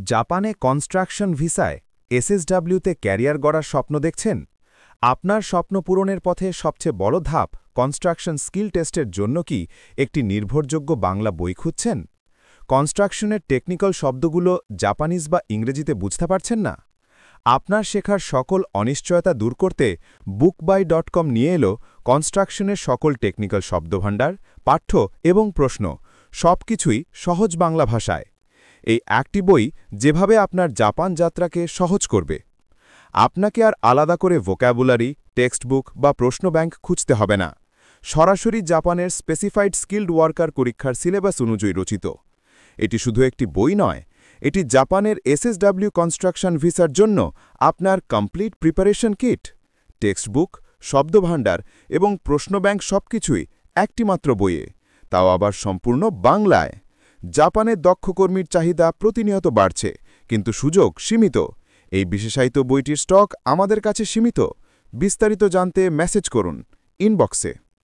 জাপানে কনস্ট্রাকশন ভিসায় এসএসডব্লিউতে ক্যারিয়ার গড়ার স্বপ্ন দেখছেন? আপনার স্বপ্ন পূরণের পথে সবচেয়ে বড় ধাপ কনস্ট্রাকশন স্কিল টেস্টের জন্য কি একটি নির্ভরযোগ্য বাংলা বই খুঁজছেন? কনস্ট্রাকশনের টেকনিক্যাল শব্দগুলো জাপানিজ বা ইংরেজিতে বুঝতে পারছেন না? আপনার শেখার সকল অনিশ্চয়তা দূর করতে bookbuy.com নিয়ে এলো কনস্ট্রাকশনের সকল টেকনিক্যাল শব্দভাণ্ডার, পাঠ্য এবং প্রশ্ন, সবকিছুই সহজ বাংলা ভাষায়। এই একটি বই যেভাবে আপনার জাপান যাত্রাকে সহজ করবে। আপনাকে আর আলাদা করে ভোক্যাবুলারি, টেক্সট বুক বা প্রশ্ন ব্যাংক খুঁজতে হবে না। সরাসরি জাপানের স্পেসিফাইড স্কিল্ড ওয়ার্কার পরীক্ষার সিলেবাস অনুযায়ী রচিত। এটি শুধু একটি বই নয়, এটি জাপানের এসএসডব্লিউ কনস্ট্রাকশন ভিসার জন্য আপনার complete preparation kit. Text book, শব্দভাণ্ডার এবং প্রশ্ন ব্যাংক সবকিছুই একটি মাত্র বইয়ে, তাও আবার সম্পূর্ণ বাংলায়। জাপানের দক্ষ কর্মীর চাহিদা প্রতিনিয়ত বাড়ছে, কিন্তু সুযোগ সীমিত। এই বিশেষায়িত বইটির স্টক আমাদের কাছে সীমিত। বিস্তারিত জানতে মেসেজ করুন ইনবক্সে।